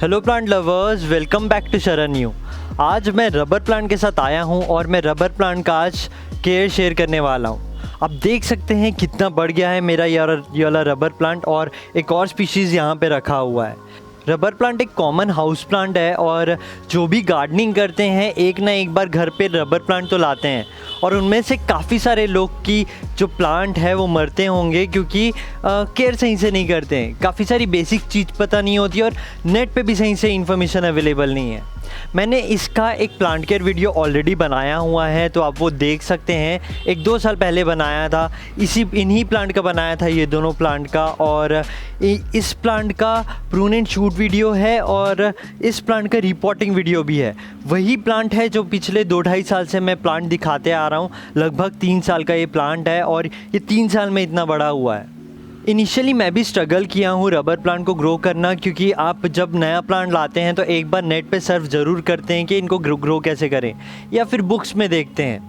Hello plant lovers, welcome back to Sharan you. आज मैं rubber plant के साथ आया हूँ और मैं रबर प्लांट का आज केयर शेयर करने वाला हूँ। आप देख सकते हैं कितना बढ़ गया है मेरा ये वाला रबर प्लांट, और एक और स्पीशीज़ यहाँ पे रखा हुआ है। रबर प्लांट एक कॉमन हाउस प्लांट है और जो भी गार्डनिंग करते हैं एक ना एक बार घर पे रबर प्लांट तो लाते हैं, और उनमें से काफ़ी सारे लोग की जो प्लांट है वो मरते होंगे क्योंकि केयर सही से नहीं करते हैं। काफ़ी सारी बेसिक चीज़ पता नहीं होती और नेट पे भी सही से इन्फॉर्मेशन अवेलेबल नहीं है। मैंने इसका एक प्लांट केयर वीडियो ऑलरेडी बनाया हुआ है, तो आप वो देख सकते हैं। 1-2 साल पहले बनाया था, इन्हीं प्लांट का बनाया था, ये दोनों प्लांट का। और इस प्लांट का प्रून एंड शूट वीडियो है और इस प्लांट का रिपोर्टिंग वीडियो भी है। वही प्लांट है जो पिछले 2-2.5 साल से मैं प्लांट दिखाते आ रहा हूँ। लगभग 3 साल का ये प्लांट है और ये 3 साल में इतना बड़ा हुआ है। इनिशियली मैं भी स्ट्रगल किया हूँ रबर प्लांट को ग्रो करना, क्योंकि आप जब नया प्लांट लाते हैं तो एक बार नेट पे सर्च ज़रूर करते हैं कि इनको ग्रो कैसे करें, या फिर बुक्स में देखते हैं।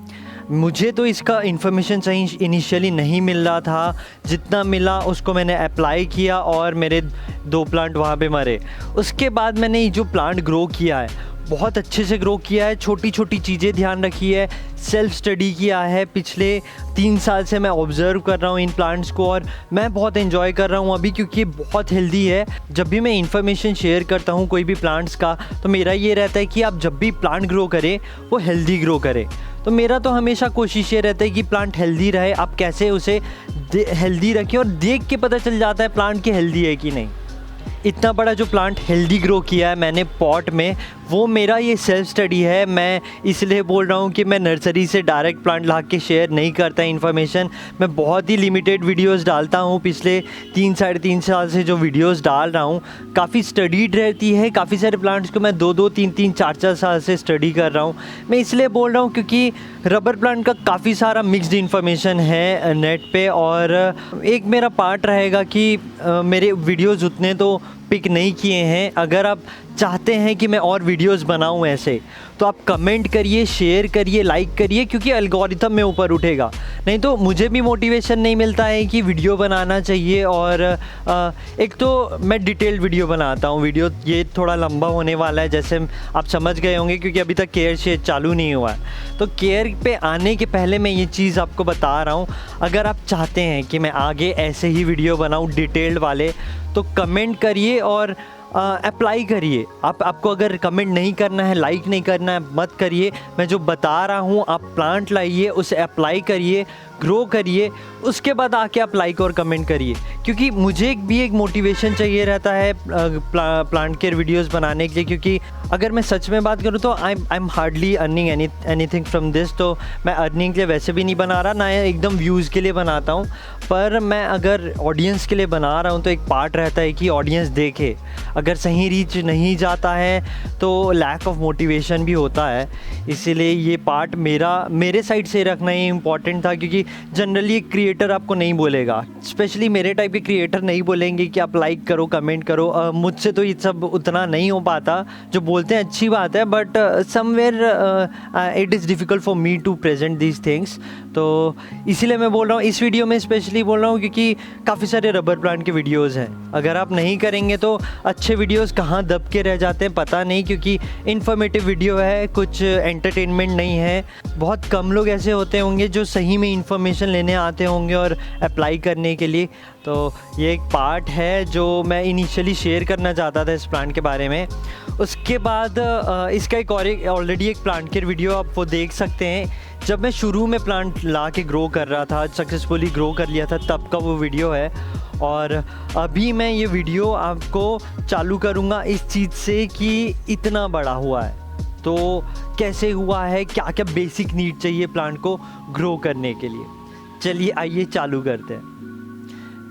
मुझे तो इसका इन्फॉर्मेशन सही इनिशियली नहीं मिल रहा था। जितना मिला उसको मैंने अप्लाई किया और मेरे 2 प्लांट वहाँ पे मरे। उसके बाद मैंने जो प्लांट ग्रो किया है बहुत अच्छे से ग्रो किया है। छोटी छोटी चीज़ें ध्यान रखी है, सेल्फ स्टडी किया है। पिछले 3 साल से मैं ऑब्ज़र्व कर रहा हूँ इन प्लांट्स को और मैं बहुत एंजॉय कर रहा हूँ अभी, क्योंकि बहुत हेल्दी है। जब भी मैं इन्फॉर्मेशन शेयर करता हूँ कोई भी प्लांट्स का, तो मेरा ये रहता है कि आप जब भी प्लांट ग्रो करें वो हेल्दी ग्रो करें। तो मेरा तो हमेशा कोशिश ये रहता है कि प्लांट हेल्दी रहे। आप कैसे उसे हेल्दी रखें, और देख के पता चल जाता है प्लांट की हेल्दी है कि नहीं। इतना बड़ा जो प्लांट हेल्दी ग्रो किया है मैंने पॉट में, वो मेरा ये सेल्फ स्टडी है। मैं इसलिए बोल रहा हूँ कि मैं नर्सरी से डायरेक्ट प्लांट ला के शेयर नहीं करता इन्फॉर्मेशन। मैं बहुत ही लिमिटेड वीडियोस डालता हूँ। पिछले 3-3.5 साल से जो वीडियोस डाल रहा हूँ काफ़ी स्टडीड रहती है। काफ़ी सारे प्लांट्स को मैं 2-2, 3-3, 4-4 साल से स्टडी कर रहा हूँ। मैं इसलिए बोल रहा हूँ क्योंकि रबर प्लांट का काफ़ी सारा मिक्स्ड इन्फॉर्मेशन है नेट पे, और एक मेरा पार्ट रहेगा कि मेरे वीडियोज़ उतने तो पिक नहीं किए हैं। अगर आप चाहते हैं कि मैं और वीडियोस बनाऊं ऐसे, तो आप कमेंट करिए, शेयर करिए, लाइक करिए, क्योंकि एल्गोरिथम में ऊपर उठेगा। नहीं तो मुझे भी मोटिवेशन नहीं मिलता है कि वीडियो बनाना चाहिए। और एक तो मैं डिटेल्ड वीडियो बनाता हूँ। वीडियो ये थोड़ा लंबा होने वाला है, जैसे आप समझ गए होंगे, क्योंकि अभी तक केयर शेयर चालू नहीं हुआ है। तो केयर पे आने के पहले मैं ये चीज़ आपको बता रहा हूँ। अगर आप चाहते हैं कि मैं आगे ऐसे ही वीडियो बनाऊँ डिटेल्ड वाले, तो कमेंट करिए और अप्लाई करिए। आपको अगर कमेंट नहीं करना है, लाइक नहीं करना है, मत करिए। मैं जो बता रहा हूँ आप प्लांट लाइए, उसे अप्लाई करिए, ग्रो करिए, उसके बाद आके आप लाइक और कमेंट करिए। क्योंकि मुझे भी एक मोटिवेशन चाहिए रहता है प्लांट केयर वीडियोस बनाने के लिए। क्योंकि अगर मैं सच में बात करूँ तो I am hardly earning anything from this. तो मैं अर्निंग के लिए वैसे भी नहीं बना रहा, ना एकदम व्यूज़ के लिए बनाता हूँ। पर मैं अगर ऑडियंस के लिए बना रहा हूँ तो एक पार्ट रहता है कि ऑडियंस देखे। अगर सही रीच नहीं जाता है तो लैक ऑफ मोटिवेशन भी होता है। इसीलिए ये पार्ट मेरे साइड से रखना ही इम्पॉर्टेंट था, क्योंकि जनरली एक क्रिएटर आपको नहीं बोलेगा, स्पेशली मेरे टाइप के क्रिएटर नहीं बोलेंगे कि आप लाइक करो, कमेंट करो। मुझसे तो ये सब उतना नहीं हो पाता। जो बोलते हैं अच्छी बात है, but somewhere it is difficult for me to present these things. तो इसीलिए मैं बोल रहा हूँ, इस वीडियो में स्पेशली बोल रहा हूँ क्योंकि काफ़ी सारे रबर प्लांट के वीडियोज़ हैं। अगर आप नहीं करेंगे तो अच्छे वीडियोज़ कहाँ दब के रह जाते हैं पता नहीं, क्योंकि इन्फॉर्मेटिव वीडियो है, कुछ एंटरटेनमेंट नहीं है। बहुत कम लोग ऐसे होते होंगे जो सही में इन्फॉर्मेशन लेने आते होंगे और अप्लाई करने के लिए। तो ये एक पार्ट है जो मैं इनिशियली शेयर करना चाहता था इस प्लांट के बारे में। उसके बाद इसका एक और ऑलरेडी एक प्लांट केयर वीडियो आप वो देख सकते हैं। जब मैं शुरू में प्लांट ला के ग्रो कर रहा था, सक्सेसफुली ग्रो कर लिया था, तब का वो वीडियो है। और अभी मैं ये वीडियो आपको चालू करूँगा इस चीज़ से कि इतना बड़ा हुआ है तो कैसे हुआ है, क्या क्या बेसिक नीड चाहिए प्लांट को ग्रो करने के लिए। चलिए आइए चालू करते हैं।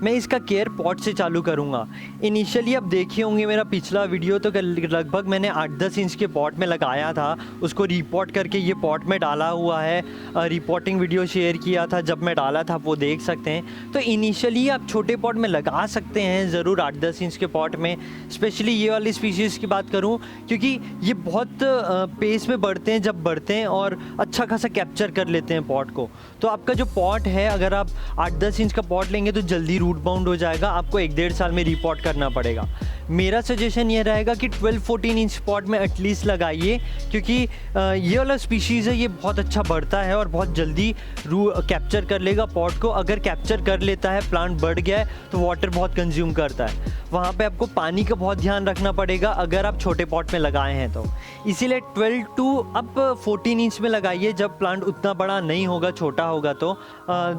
मैं इसका केयर पॉट से चालू करूँगा। इनिशियली आप देखे होंगे मेरा पिछला वीडियो, तो लगभग मैंने 8-10 इंच के पॉट में लगाया था, उसको रिपोर्ट करके ये पॉट में डाला हुआ है। रिपोर्टिंग वीडियो शेयर किया था जब मैं डाला था, वो देख सकते हैं। तो इनिशियली आप छोटे पॉट में लगा सकते हैं ज़रूर, 8-10 इंच के पॉट में। स्पेशली ये वाली स्पीशीज़ की बात करूँ, क्योंकि ये बहुत पेस में बढ़ते हैं जब बढ़ते हैं, और अच्छा खासा कैप्चर कर लेते हैं पॉट को। तो आपका जो पॉट है, अगर आप 8-10 इंच का पॉट लेंगे तो जल्दी रूट बाउंड हो जाएगा, आपको 1-1.5 साल में रिपोर्ट करना पड़ेगा। मेरा सजेशन ये रहेगा कि 12-14 इंच पॉट में एटलीस्ट लगाइए, क्योंकि ये वाला स्पीशीज़ है, ये बहुत अच्छा बढ़ता है और बहुत जल्दी कैप्चर कर लेगा पॉट को। अगर कैप्चर कर लेता है, प्लांट बढ़ गया है, तो वाटर बहुत कंज्यूम करता है। वहाँ पे आपको पानी का बहुत ध्यान रखना पड़ेगा अगर आप छोटे पॉट में लगाए हैं तो। इसीलिए 12 टू अब 14 इंच में लगाइए। जब प्लांट उतना बड़ा नहीं होगा, छोटा होगा, तो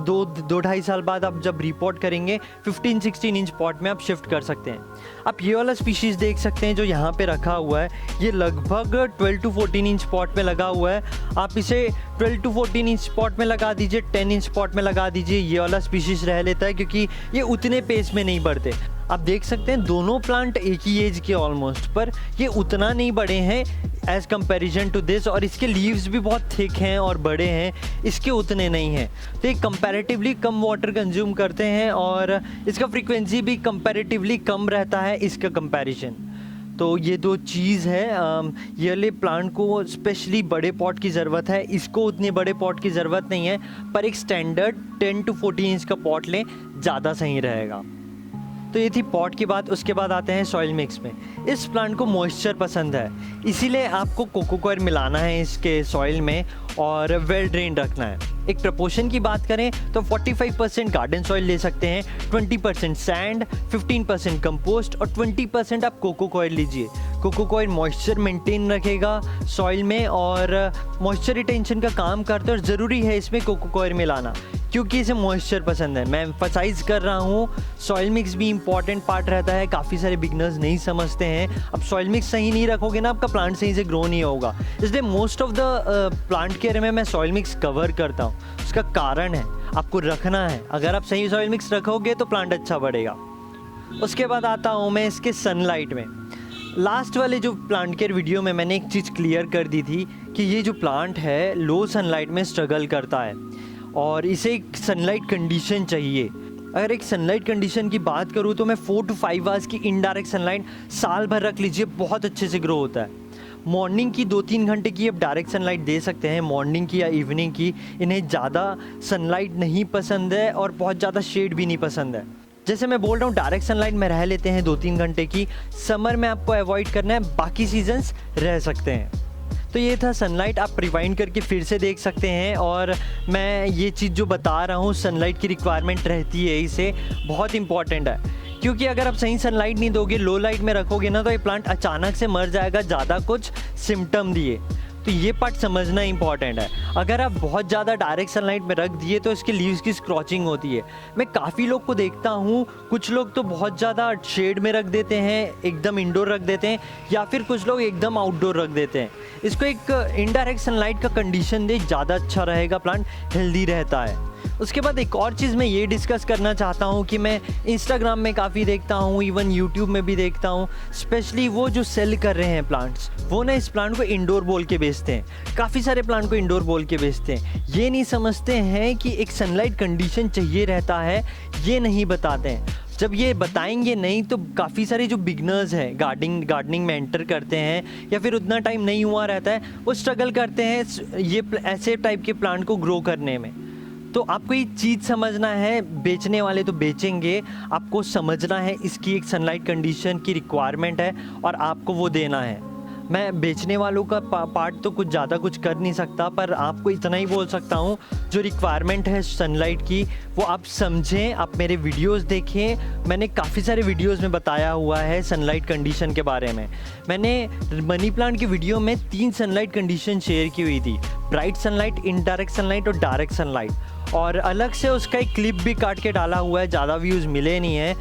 2-2.5 साल बाद आप जब रिपोर्ट करेंगे 15-16 इंच पॉट में आप शिफ्ट कर सकते हैं। आप ये वाला स्पीशीज़ देख सकते हैं जो यहाँ पे रखा हुआ है, ये लगभग 12 टू 14 इंच पॉट में लगा हुआ है। आप इसे 12 टू 14 इंच पॉट में लगा दीजिए, 10 इंच पॉट में लगा दीजिए, ये वाला स्पीशीज़ रह लेता है, क्योंकि ये उतने पेस में नहीं बढ़ते। आप देख सकते हैं दोनों प्लांट एक ही एज के ऑलमोस्ट, पर ये उतना नहीं बड़े हैं एज़ कंपैरिजन टू दिस, और इसके लीव्स भी बहुत थिक हैं और बड़े हैं, इसके उतने नहीं हैं। तो ये कंपैरेटिवली कम वाटर कंज्यूम करते हैं और इसका फ्रीक्वेंसी भी कंपैरेटिवली कम रहता है इसका कंपैरिजन। तो ये दो चीज़ है। ये वाले प्लांट को स्पेशली बड़े पॉट की ज़रूरत है, इसको उतने बड़े पॉट की ज़रूरत नहीं है, पर एक स्टैंडर्ड 10 टू 14 इंच का पॉट लें, ज़्यादा सही रहेगा। तो ये थी पॉट की बात। उसके बाद आते हैं सॉइल मिक्स में। इस प्लांट को मॉइस्चर पसंद है, इसीलिए आपको कोको कॉयर मिलाना है इसके सॉइल में और वेल ड्रेन रखना है। एक प्रपोर्शन की बात करें तो 45% गार्डन सॉइल ले सकते हैं, 20% सैंड, 15% कंपोस्ट और 20% आप कोको कॉयर लीजिए। कोको कॉयर मॉइस्चर मेंटेन रखेगा सॉइल में और मॉइस्चर रिटेंशन का काम करता है, और ज़रूरी है इसमें कोको कॉयर मिलाना, क्योंकि इसे मॉइस्चर पसंद है। मैं एम्फसाइज़ कर रहा हूँ, सॉइल मिक्स भी इंपॉर्टेंट पार्ट रहता है। काफ़ी सारे बिगनर्स नहीं समझते हैं। अब सॉइल मिक्स सही नहीं रखोगे ना, आपका प्लांट सही से ग्रो नहीं होगा। इसलिए most of the plant care में मैं सॉइल मिक्स कवर करता हूँ। उसका कारण है आपको रखना है। अगर आप सही सॉइल मिक्स रखोगे तो प्लांट अच्छा बढ़ेगा। उसके बाद आता हूँ मैं इसके सनलाइट में। लास्ट वाले जो प्लांट केयर वीडियो में मैंने एक चीज़ क्लियर कर दी थी कि ये जो प्लांट है लो सनलाइट में स्ट्रगल करता है और इसे एक सनलाइट कंडीशन चाहिए। अगर एक सनलाइट कंडीशन की बात करूँ तो मैं 4 to 5 आवर्स की इनडायरेक्ट सनलाइट साल भर रख लीजिए, बहुत अच्छे से ग्रो होता है। मॉर्निंग की 2-3 घंटे की आप डायरेक्ट सनलाइट दे सकते हैं, मॉर्निंग की या इवनिंग की। इन्हें ज़्यादा सनलाइट नहीं पसंद है और बहुत ज़्यादा शेड भी नहीं पसंद है। जैसे मैं बोल रहा हूँ डायरेक्ट सनलाइट में रह लेते हैं 2-3 घंटे की। समर में आपको अवॉइड करना है, बाकी सीजन्स रह सकते हैं। तो ये था सनलाइट। आप रिवाइंड करके फिर से देख सकते हैं। और मैं ये चीज़ जो बता रहा हूँ, सनलाइट की रिक्वायरमेंट रहती है, इसे बहुत इंपॉर्टेंट है, क्योंकि अगर आप सही सनलाइट नहीं दोगे, लो लाइट में रखोगे ना, तो ये प्लांट अचानक से मर जाएगा ज़्यादा कुछ सिम्टम दिए। तो ये पार्ट समझना इंपॉर्टेंट है। अगर आप बहुत ज़्यादा डायरेक्ट सनलाइट में रख दिए तो इसके लीव्स की स्क्रॉचिंग होती है। मैं काफ़ी लोग को देखता हूँ, कुछ लोग तो बहुत ज़्यादा शेड में रख देते हैं, एकदम इंडोर रख देते हैं, या फिर कुछ लोग एकदम आउटडोर रख देते हैं। इसको एक इनडायरेक्ट सनलाइट का कंडीशन दे, ज़्यादा अच्छा रहेगा, प्लांट हेल्दी रहता है। उसके बाद एक और चीज़ मैं ये डिस्कस करना चाहता हूँ कि मैं इंस्टाग्राम में काफ़ी देखता हूँ, इवन यूट्यूब में भी देखता हूँ, स्पेशली वो जो सेल कर रहे हैं प्लांट्स, वो ना इस प्लांट को इंडोर बोल के बेचते हैं। काफ़ी सारे प्लांट को इंडोर बोल के बेचते हैं। ये नहीं समझते हैं कि एक सनलाइट कंडीशन चाहिए रहता है, ये नहीं बताते हैं। जब ये बताएंगे नहीं तो काफ़ी सारे जो बिगनर्स हैं, गार्डनिंग में एंटर करते हैं या फिर उतना टाइम नहीं हुआ रहता है, वो स्ट्रगल करते हैं ये ऐसे टाइप के प्लांट को ग्रो करने में। तो आपको ये चीज़ समझना है, बेचने वाले तो बेचेंगे, आपको समझना है इसकी एक सनलाइट कंडीशन की रिक्वायरमेंट है और आपको वो देना है। मैं बेचने वालों का पार्ट तो कुछ ज़्यादा कुछ कर नहीं सकता, पर आपको इतना ही बोल सकता हूँ, जो रिक्वायरमेंट है सनलाइट की वो आप समझें, आप मेरे वीडियोस देखें। मैंने काफ़ी सारे वीडियोस में बताया हुआ है सनलाइट कंडीशन के बारे में। मैंने मनी प्लांट की वीडियो में 3 सनलाइट कंडीशन शेयर की हुई थी, ब्राइट सनलाइट, इनडायरेक्ट सनलाइट और डायरेक्ट सनलाइट। और अलग से उसका एक क्लिप भी काट के डाला हुआ है, ज़्यादा व्यूज़ मिले नहीं है।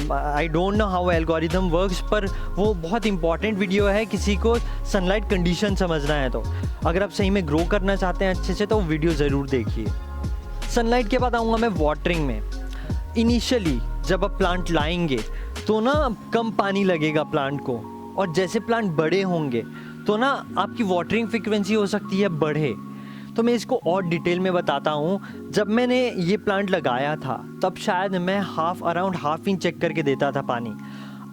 I don't know how algorithm works, पर वो बहुत इंपॉर्टेंट वीडियो है किसी को सनलाइट कंडीशन समझना है तो। अगर आप सही में ग्रो करना चाहते हैं अच्छे से तो वो वीडियो ज़रूर देखिए। सनलाइट के बाद आऊँगा मैं वाटरिंग में। इनिशियली जब आप प्लांट लाएंगे तो ना कम पानी लगेगा प्लांट को, और जैसे प्लांट बड़े होंगे तो ना आपकी वाटरिंग फ्रिक्वेंसी हो सकती है बढ़े। तो मैं इसको और डिटेल में बताता हूँ। जब मैंने ये प्लांट लगाया था तब शायद मैं अराउंड हाफ इंच चेक करके देता था पानी।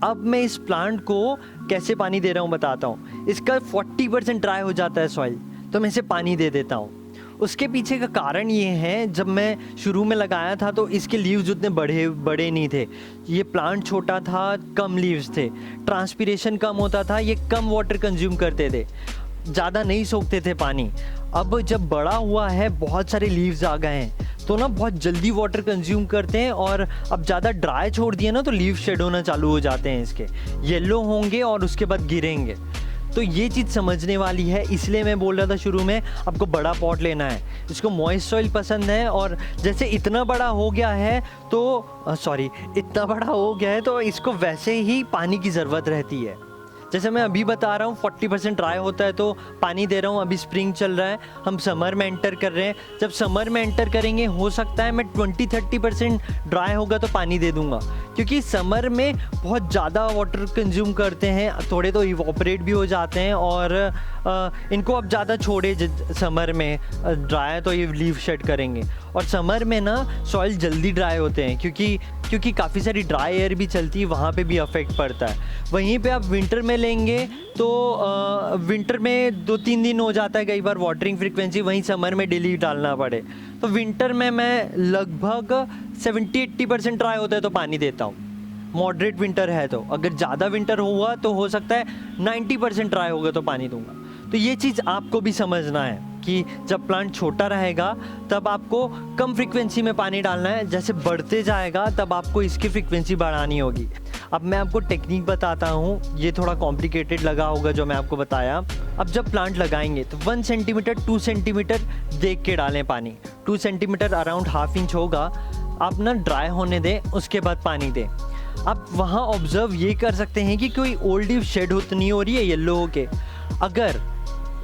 अब मैं इस प्लांट को कैसे पानी दे रहा हूँ बताता हूँ। इसका 40% ड्राई हो जाता है सॉइल, तो मैं इसे पानी दे देता हूँ। उसके पीछे का कारण ये है, जब मैं शुरू में लगाया था तो इसके लीव्स उतने बड़े नहीं थे। ये प्लांट छोटा था, कम लीव्स थे, ट्रांसपिरेशन कम होता था, ये कम वाटर कंज्यूम करते थे, ज़्यादा नहीं सोखते थे पानी। अब जब बड़ा हुआ है, बहुत सारे लीव्स आ गए हैं, तो ना बहुत जल्दी वाटर कंज्यूम करते हैं, और अब ज़्यादा ड्राई छोड़ दिया ना तो लीव शेड होना चालू हो जाते हैं, इसके येलो होंगे और उसके बाद गिरेंगे। तो ये चीज़ समझने वाली है, इसलिए मैं बोल रहा था शुरू में आपको बड़ा पॉट लेना है। इसको मॉइस्ट सॉइल पसंद है, और जैसे इतना बड़ा हो गया है तो इसको वैसे ही पानी की ज़रूरत रहती है। जैसे मैं अभी बता रहा हूँ 40% ड्राई होता है तो पानी दे रहा हूँ। अभी स्प्रिंग चल रहा है, हम समर में एंटर कर रहे हैं। जब समर में एंटर करेंगे, हो सकता है मैं 20-30% ड्राई होगा तो पानी दे दूँगा, क्योंकि समर में बहुत ज़्यादा वाटर कंज्यूम करते हैं, थोड़े तो इवोपरेट भी हो जाते हैं, और इनको अब ज़्यादा छोड़े समर में ड्राई तो ये लीव शेड करेंगे। और समर में ना सॉइल जल्दी ड्राई होते हैं, क्योंकि काफ़ी सारी ड्राई एयर भी चलती है, वहाँ पे भी अफेक्ट पड़ता है। वहीं पे आप विंटर में लेंगे तो विंटर में 2-3 दिन हो जाता है कई बार वाटरिंग फ्रीक्वेंसी, वहीं समर में डेली डालना पड़े। तो विंटर में मैं लगभग 70-80% ड्राई होता है तो पानी देता हूँ, मॉडरेट विंटर है तो। अगर ज़्यादा विंटर हुआ तो हो सकता है 90% ड्राई होगा तो पानी दूंगा। तो ये चीज़ आपको भी समझना है कि जब प्लांट छोटा रहेगा तब आपको कम फ्रीक्वेंसी में पानी डालना है, जैसे बढ़ते जाएगा तब आपको इसकी फ्रीक्वेंसी बढ़ानी होगी। अब मैं आपको टेक्निक बताता हूँ, ये थोड़ा कॉम्प्लिकेटेड लगा होगा जो मैं आपको बताया। अब जब प्लांट लगाएंगे तो 1 सेंटीमीटर 2 सेंटीमीटर देख के डालें पानी। 2 सेंटीमीटर अराउंड ½ इंच होगा, आप ना ड्राई होने दें, उसके बाद पानी दें। आप वहाँ ऑब्जर्व ये कर सकते हैं कि कोई ओल्ड लीफ शेड तो नहीं हो रही है येलो होके। अगर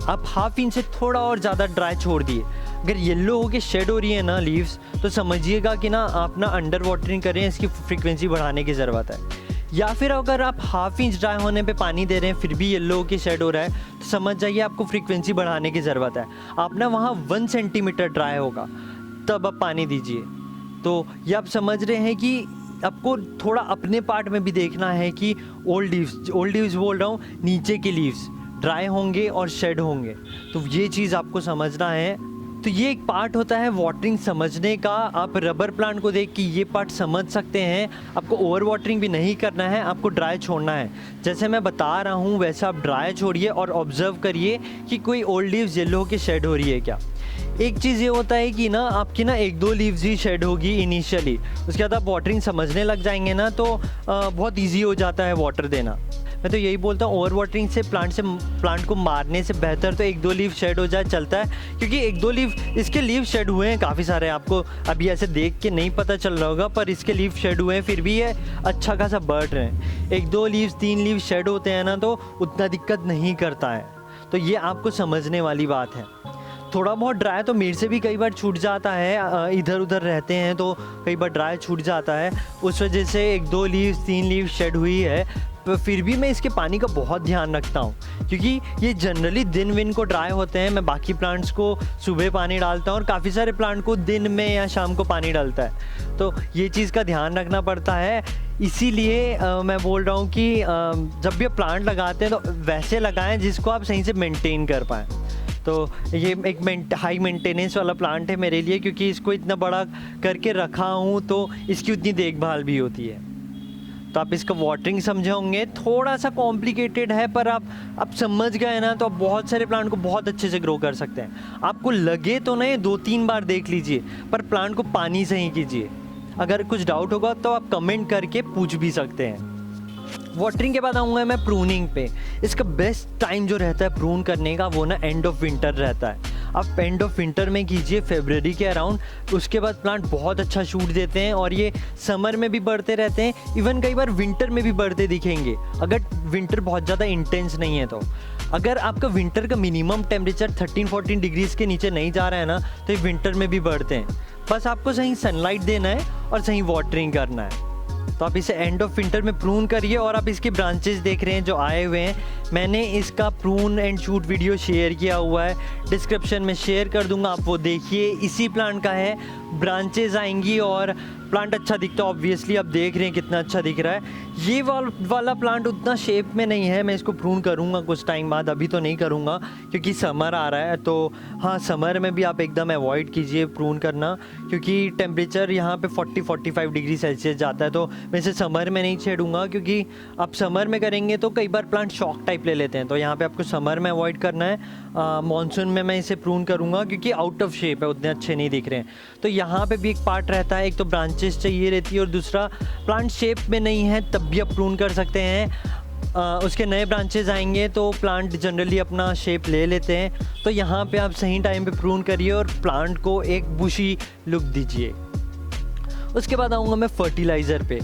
आप ½ इंच से थोड़ा और ज़्यादा ड्राई छोड़ दिए, अगर येलो होके शेड हो रही है ना लीव्स, तो समझिएगा कि ना आप ना अंडर वाटरिंग करें, इसकी फ्रीक्वेंसी बढ़ाने की ज़रूरत है। या फिर अगर आप ½ इंच ड्राई होने पे पानी दे रहे हैं फिर भी येलो होके शेड हो रहा है, तो समझ जाइए आपको फ्रीक्वेंसी बढ़ाने की ज़रूरत है। आप ना वहाँ 1 सेंटीमीटर ड्राई होगा तब आप पानी दीजिए। तो ये आप समझ रहे हैं कि आपको थोड़ा अपने पार्ट में भी देखना है कि ओल्ड लीव्स बोल रहा हूँ, नीचे के लीव्स ड्राई होंगे और शेड होंगे, तो ये चीज़ आपको समझना है। तो ये एक पार्ट होता है वाटरिंग समझने का। आप रबर प्लांट को देख के ये पार्ट समझ सकते हैं। आपको ओवर वाटरिंग भी नहीं करना है, आपको ड्राई छोड़ना है। जैसे मैं बता रहा हूँ वैसा आप ड्राई छोड़िए और ऑब्जर्व करिए कि कोई ओल्ड लीव्स येलो के शेड हो रही है क्या। एक चीज़ ये होता है कि ना आपकी ना 1-2 लीव्स ही शेड होगी इनिशियली, उसके बाद आप वाटरिंग समझने लग जाएंगे ना तो बहुत ईजी हो जाता है वाटर देना। मैं तो यही बोलता हूँ, ओवर वाटरिंग से प्लांट को मारने से बेहतर तो 1-2 लीव शेड हो जाए चलता है, क्योंकि 1-2 लीव इसके लीव शेड हुए हैं काफ़ी सारे। आपको अभी ऐसे देख के नहीं पता चल रहा होगा, पर इसके लीव शेड हुए हैं, फिर भी ये अच्छा खासा बढ़ रहे हैं। 1-2 लीव्स 3 लीव शेड होते हैं ना तो उतना दिक्कत नहीं करता है। तो ये आपको समझने वाली बात है। थोड़ा बहुत ड्राई तो मेरे से भी कई बार छूट जाता है, इधर उधर रहते हैं तो कई बार ड्राई छूट जाता है, उस वजह से 1-2 लीव 3 लीव शेड हुई है। पर फिर भी मैं इसके पानी का बहुत ध्यान रखता हूँ, क्योंकि ये जनरली दिन विन को ड्राई होते हैं। मैं बाकी प्लांट्स को सुबह पानी डालता हूँ और काफ़ी सारे प्लांट को दिन में या शाम को पानी डालता है, तो ये चीज़ का ध्यान रखना पड़ता है। इसीलिए मैं बोल रहा हूँ कि जब भी आप प्लांट लगाते हैं तो वैसे लगाएं जिसको आप सही से मेंटेन कर पाएँ। तो ये एक हाई मेंटेनेंस वाला प्लांट है मेरे लिए, क्योंकि इसको इतना बड़ा करके रखा हूँ तो इसकी उतनी देखभाल भी होती है। तो आप इसका वाटरिंग समझे होंगे, थोड़ा सा कॉम्प्लिकेटेड है, पर आप समझ गए ना तो आप बहुत सारे प्लांट को बहुत अच्छे से ग्रो कर सकते हैं। आपको लगे तो नहीं 2-3 बार देख लीजिए, पर प्लांट को पानी से ही कीजिए। अगर कुछ डाउट होगा तो आप कमेंट करके पूछ भी सकते हैं। वाटरिंग के बाद आऊँगा मैं प्रूनिंग पे। इसका बेस्ट टाइम जो रहता है प्रून करने का वो ना एंड ऑफ विंटर रहता है। आप एंड ऑफ विंटर में कीजिए, फरवरी के अराउंड। उसके बाद प्लांट बहुत अच्छा शूट देते हैं और ये समर में भी बढ़ते रहते हैं, इवन कई बार विंटर में भी बढ़ते दिखेंगे, अगर विंटर बहुत ज़्यादा इंटेंस नहीं है तो। अगर आपका विंटर का मिनिमम टेम्परेचर 13-14 डिग्रीज़ के नीचे नहीं जा रहा है ना तो ये विंटर में भी बढ़ते हैं। बस आपको सही सनलाइट देना है और सही वाटरिंग करना है। तो आप इसे एंड ऑफ विंटर में प्रून करिए। और आप इसके ब्रांचेस देख रहे हैं जो आए हुए हैं, मैंने इसका prune and shoot video share किया हुआ है, डिस्क्रिप्शन में शेयर कर दूंगा, आप वो देखिए। इसी प्लांट का है, ब्रांचेज आएंगी और प्लांट अच्छा दिखता है। ऑब्वियसली आप देख रहे हैं कितना अच्छा दिख रहा है। ये वाला प्लांट उतना शेप में नहीं है, मैं इसको प्रून करूँगा कुछ टाइम बाद, अभी तो नहीं करूँगा क्योंकि समर आ रहा है। तो हाँ, समर में भी आप एकदम अवॉइड कीजिए प्रून करना, क्योंकि टेम्परेचर यहाँ पे 40-45 डिग्री सेल्सियस जाता है। तो मैं इसे समर में नहीं छेड़ूंगा, क्योंकि आप समर में करेंगे तो कई बार प्लांट शॉक टाइप ले लेते हैं। तो यहाँ पे आपको समर में अवॉइड करना है। मॉनसून में मैं इसे प्रून करूँगा क्योंकि आउट ऑफ शेप है, उतने अच्छे नहीं दिख रहे हैं। तो यहाँ पे भी एक पार्ट रहता है, एक तो ब्रांचेस चाहिए रहती है और दूसरा प्लांट शेप में नहीं है तब भी आप प्रून कर सकते हैं। उसके नए ब्रांचेस आएंगे तो प्लांट जनरली अपना शेप ले लेते हैं। तो यहाँ पे आप सही टाइम पे प्रून करिए और प्लांट को एक बुशी लुक दीजिए। उसके बाद आऊँगा मैं फर्टिलाइज़र पे।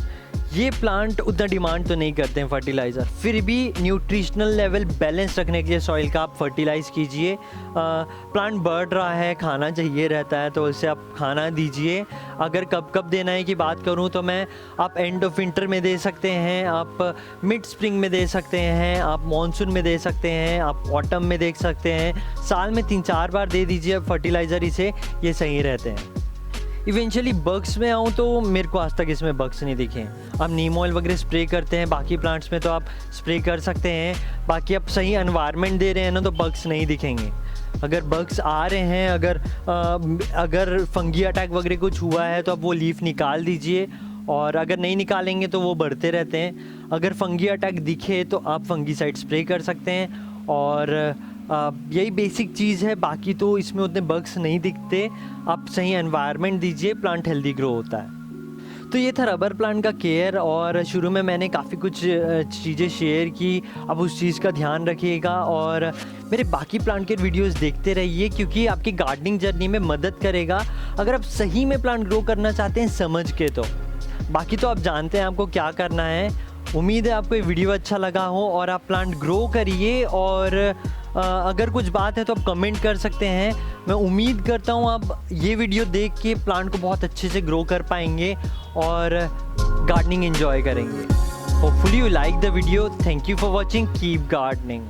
ये प्लांट उतना डिमांड तो नहीं करते हैं फर्टिलाइज़र, फिर भी न्यूट्रिशनल लेवल बैलेंस रखने के लिए सॉइल का आप फर्टिलाइज़ कीजिए। प्लांट बढ़ रहा है, खाना चाहिए रहता है, तो उसे आप खाना दीजिए। अगर कब कब देना है की बात करूं तो मैं आप एंड ऑफ विंटर में दे सकते हैं, आप मिड स्प्रिंग में दे सकते हैं, आप मॉनसून में दे सकते हैं, आप ऑटम में दे सकते हैं। साल में 3-4 बार दे दीजिए फर्टिलाइज़र इसे, ये सही रहते हैं। इवेंचुअली बग्स में आऊँ तो मेरे को आज तक इसमें बग्स नहीं दिखे। आप नीम ऑयल वगैरह स्प्रे करते हैं, बाकी प्लांट्स में तो आप स्प्रे कर सकते हैं। बाकी आप सही एनवायरनमेंट दे रहे हैं ना तो बग्स नहीं दिखेंगे। अगर बग्स आ रहे हैं, अगर फंगी अटैक वगैरह कुछ हुआ है तो आप वो लीफ निकाल दीजिए, और अगर नहीं निकालेंगे तो वो बढ़ते रहते हैं। अगर फंगी अटैक दिखे तो आप फंगीसाइड स्प्रे कर सकते हैं, और यही बेसिक चीज़ है। बाकी तो इसमें उतने बग्स नहीं दिखते। आप सही एनवायरनमेंट दीजिए, प्लांट हेल्दी ग्रो होता है। तो ये था रबर प्लांट का केयर, और शुरू में मैंने काफ़ी कुछ चीज़ें शेयर की। अब उस चीज़ का ध्यान रखिएगा और मेरे बाकी प्लांट के वीडियोस देखते रहिए, क्योंकि आपकी गार्डनिंग जर्नी में मदद करेगा अगर आप सही में प्लांट ग्रो करना चाहते हैं समझ के। तो बाकी तो आप जानते हैं आपको क्या करना है। उम्मीद है आपको ये वीडियो अच्छा लगा हो और आप प्लांट ग्रो करिए। और अगर कुछ बात है तो आप कमेंट कर सकते हैं। मैं उम्मीद करता हूँ आप ये वीडियो देख के प्लांट को बहुत अच्छे से ग्रो कर पाएंगे और गार्डनिंग एंजॉय करेंगे। Hopefully you like the video. Thank you for watching. Keep gardening.